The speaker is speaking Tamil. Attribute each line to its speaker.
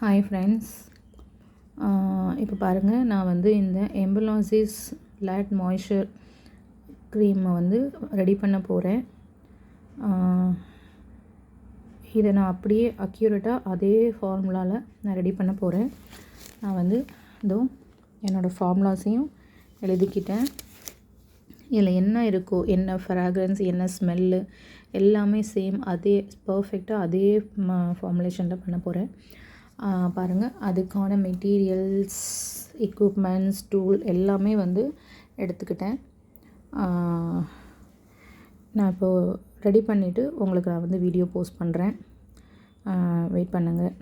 Speaker 1: ஹாய் ஃப்ரெண்ட்ஸ், இப்போ பாருங்கள், நான் வந்து இந்த எம்பலாசிஸ் லேட் மாய்ஸ்சர் க்ரீமை வந்து ரெடி பண்ண போகிறேன். இதை நான் அப்படியே அக்யூரேட்டாக அதே ஃபார்முலாவில் நான் ரெடி பண்ண போகிறேன். நான் வந்து இதோ என்னோடய ஃபார்முலாஸையும் எழுதிக்கிட்டேன். இதில் என்ன இருக்கோ, என்ன ஃப்ராக்ரன்ஸ், என்ன ஸ்மெல்லு எல்லாமே சேம் அதே பர்ஃபெக்டாக அதே ஃபார்முலேஷனில் பண்ண போகிறேன். பாருங்கள், அதுக்கான மெட்டீரியல்ஸ், எக்யூப்மெண்ட்ஸ், டூல் எல்லாமே வந்து எடுத்துக்கிட்டேன். நான் இப்போது ரெடி பண்ணிவிட்டு உங்களுக்கு நான் வந்து வீடியோ போஸ்ட் பண்ணுறேன். வெயிட் பண்ணுங்கள்.